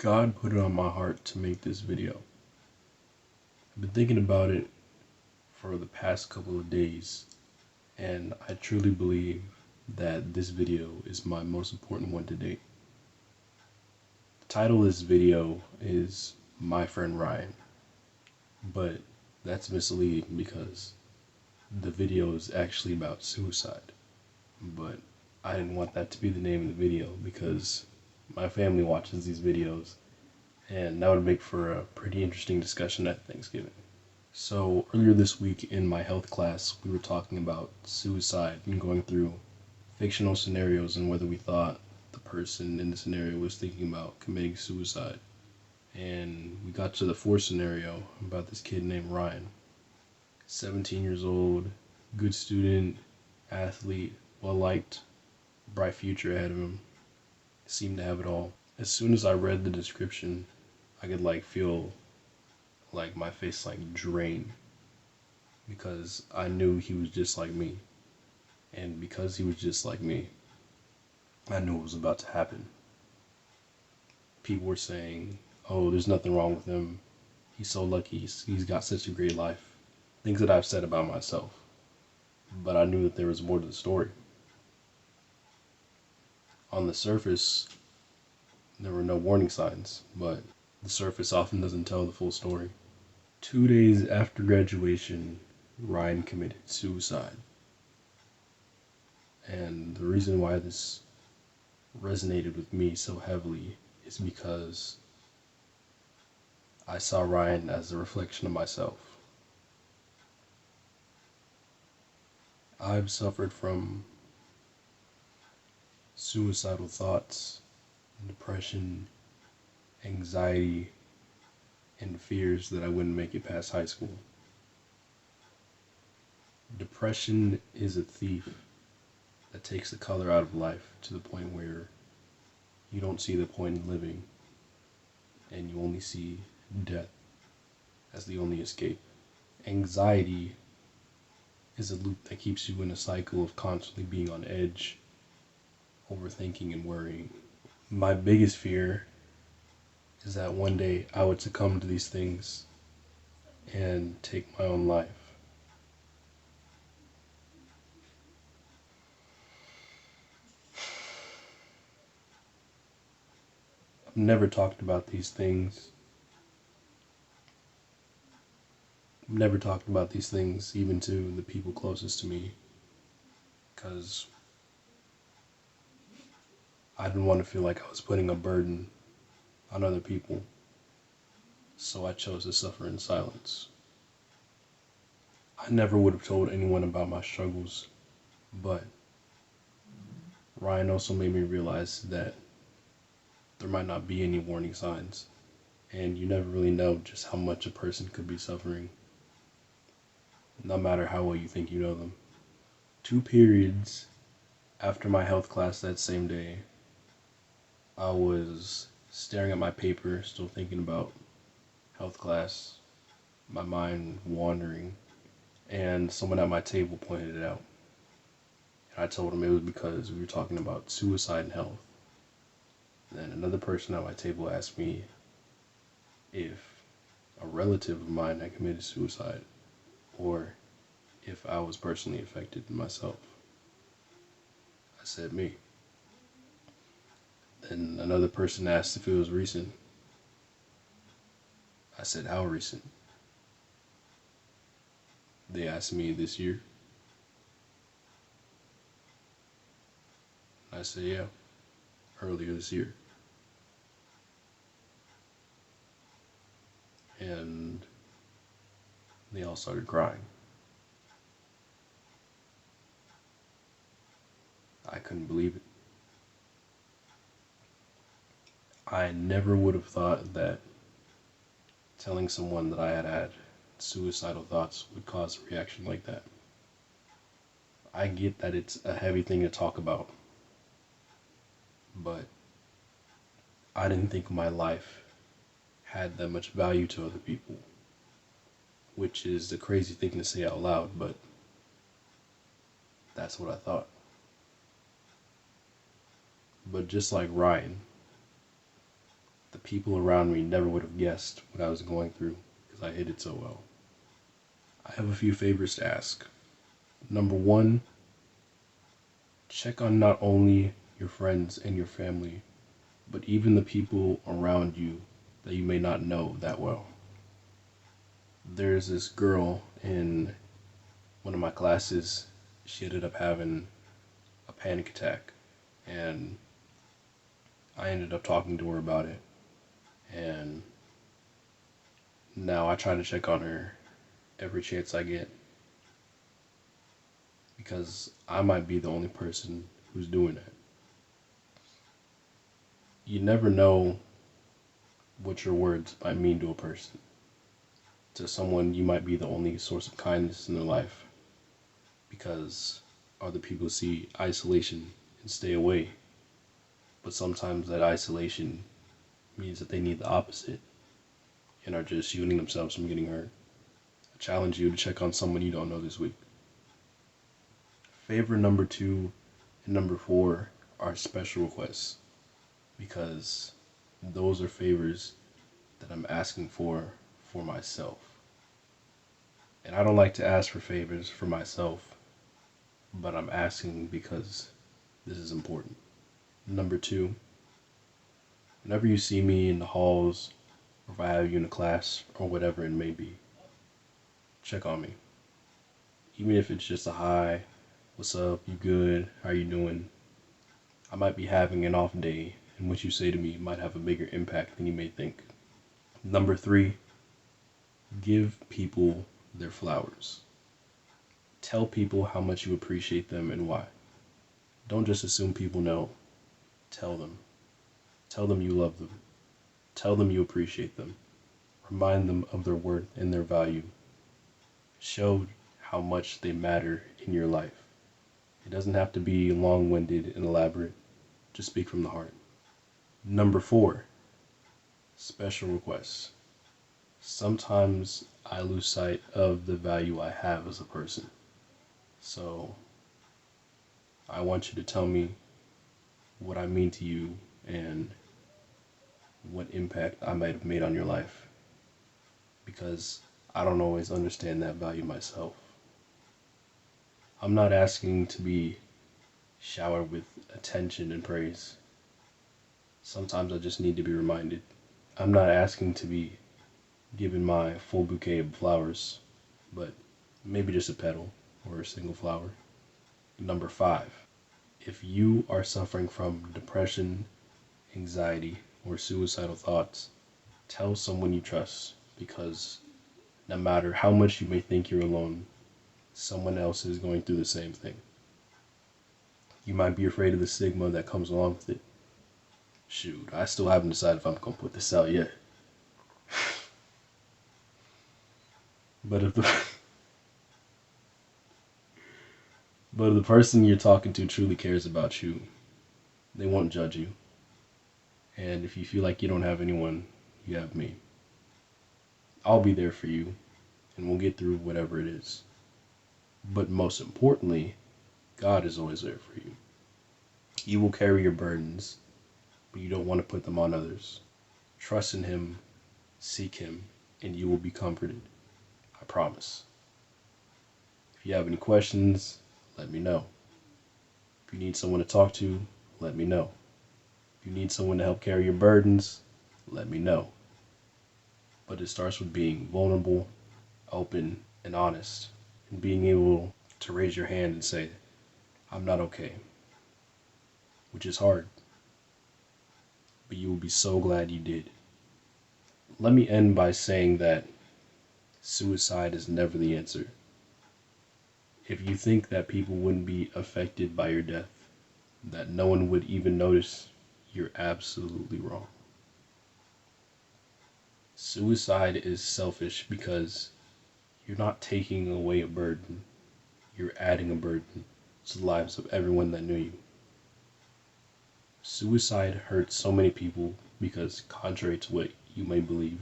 God put it on my heart to make this video. I've been thinking about it for the past couple of days, and I truly believe that this video is my most important one to date. The title of this video is My Friend Ryan, but that's misleading because the video is actually about suicide. But I didn't want that to be the name of the video because my family watches these videos, and that would make for a pretty interesting discussion at Thanksgiving. So earlier this week in my health class, we were talking about suicide and going through fictional scenarios and whether we thought the person in the scenario was thinking about committing suicide. And we got to the fourth scenario about this kid named Ryan. 17 years old, good student, athlete, well liked, bright future ahead of him, seemed to have it all. As soon as I read the description, I could feel my face drain because I knew he was just like me. And because he was just like me, I knew it was about to happen. People were saying, oh, there's nothing wrong with him. He's so lucky. He's got such a great life. Things that I've said about myself. But I knew that there was more to the story. On the surface, there were no warning signs, but the surface often doesn't tell the full story. 2 days after graduation, Ryan committed suicide. And the reason why this resonated with me so heavily is because I saw Ryan as a reflection of myself. I've suffered from suicidal thoughts, depression, anxiety, and fears that I wouldn't make it past high school. Depression is a thief that takes the color out of life to the point where you don't see the point in living and you only see death as the only escape. Anxiety is a loop that keeps you in a cycle of constantly being on edge, overthinking and worrying. My biggest fear is that one day I would succumb to these things and take my own life. I've never talked about these things. I've never talked about these things even to the people closest to me because I didn't want to feel like I was putting a burden on other people, so I chose to suffer in silence. I never would have told anyone about my struggles, but Ryan also made me realize that there might not be any warning signs, and you never really know just how much a person could be suffering, no matter how well you think you know them. 2 periods after my health class that same day, I was staring at my paper, still thinking about health class, my mind wandering, and someone at my table pointed it out. And I told him it was because we were talking about suicide and health. Then another person at my table asked me if a relative of mine had committed suicide or if I was personally affected myself. I said me. Then another person asked if it was recent. I said how recent. They asked me this year. I said yeah, earlier this year. And they all started crying. I couldn't believe it. I never would have thought that telling someone that I had had suicidal thoughts would cause a reaction like that. I get that it's a heavy thing to talk about, but I didn't think my life had that much value to other people, which is a crazy thing to say out loud, but that's what I thought. But just like Ryan, the people around me never would have guessed what I was going through because I hid it so well. I have a few favors to ask. Number one, check on not only your friends and your family, but even the people around you that you may not know that well. There's this girl in one of my classes. She ended up having a panic attack, and I ended up talking to her about it. And now I try to check on her every chance I get because I might be the only person who's doing it. You never know what your words might mean to a person. To someone, you might be the only source of kindness in their life because other people see isolation and stay away. But sometimes that isolation means that they need the opposite and are just shielding themselves from getting hurt. I challenge you to check on someone you don't know this week. Favor number 2 and number 4 are special requests because those are favors that I'm asking for myself. And I don't like to ask for favors for myself, but I'm asking because this is important. Number 2, whenever you see me in the halls, or if I have you in a class, or whatever it may be, check on me. Even if it's just a hi, what's up, you good, how you doing? I might be having an off day, and what you say to me might have a bigger impact than you may think. Number 3, give people their flowers. Tell people how much you appreciate them and why. Don't just assume people know. Tell them. Tell them you love them. Tell them you appreciate them. Remind them of their worth and their value. Show how much they matter in your life. It doesn't have to be long-winded and elaborate. Just speak from the heart. Number 4, special requests. Sometimes I lose sight of the value I have as a person. So I want you to tell me what I mean to you and what impact I might have made on your life, because I don't always understand that value myself. I'm not asking to be showered with attention and praise. Sometimes I just need to be reminded. I'm not asking to be given my full bouquet of flowers, but maybe just a petal or a single flower. Number 5, if you are suffering from depression, anxiety, or suicidal thoughts, tell someone you trust, because no matter how much you may think you're alone, someone else is going through the same thing. You might be afraid of the stigma that comes along with it. Shoot, I still haven't decided if I'm going to put this out yet. But if the person you're talking to truly cares about you, they won't judge you. And if you feel like you don't have anyone, you have me. I'll be there for you, and we'll get through whatever it is. But most importantly, God is always there for you. You will carry your burdens, but you don't want to put them on others. Trust in Him, seek Him, and you will be comforted. I promise. If you have any questions, let me know. If you need someone to talk to, let me know. If you need someone to help carry your burdens, let me know. But it starts with being vulnerable, open, and honest, and being able to raise your hand and say, I'm not okay, which is hard, but you will be so glad you did. Let me end by saying that suicide is never the answer. If you think that people wouldn't be affected by your death, that no one would even notice, you're absolutely wrong. Suicide is selfish because you're not taking away a burden, you're adding a burden to the lives of everyone that knew you. Suicide hurts so many people because, contrary to what you may believe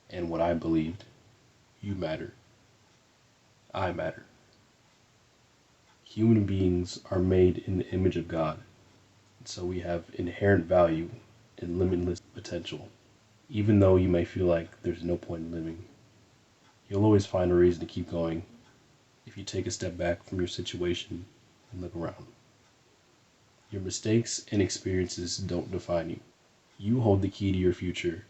and what I believed, you matter. I matter. Human beings are made in the image of God, so we have inherent value and limitless potential. Even though you may feel like there's no point in living, you'll always find a reason to keep going if you take a step back from your situation and look around. Your mistakes and experiences don't define you. You hold the key to your future,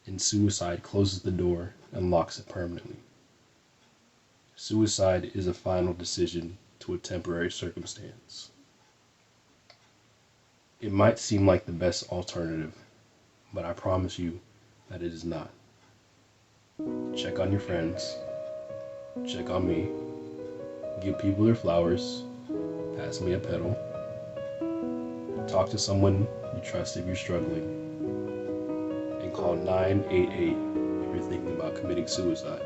and suicide closes the door and locks it permanently. Suicide is a final decision to a temporary circumstance. It might seem like the best alternative, but I promise you that it is not. Check on your friends, check on me, give people their flowers, pass me a pedal, talk to someone you trust if you're struggling, and call 988 if you're thinking about committing suicide.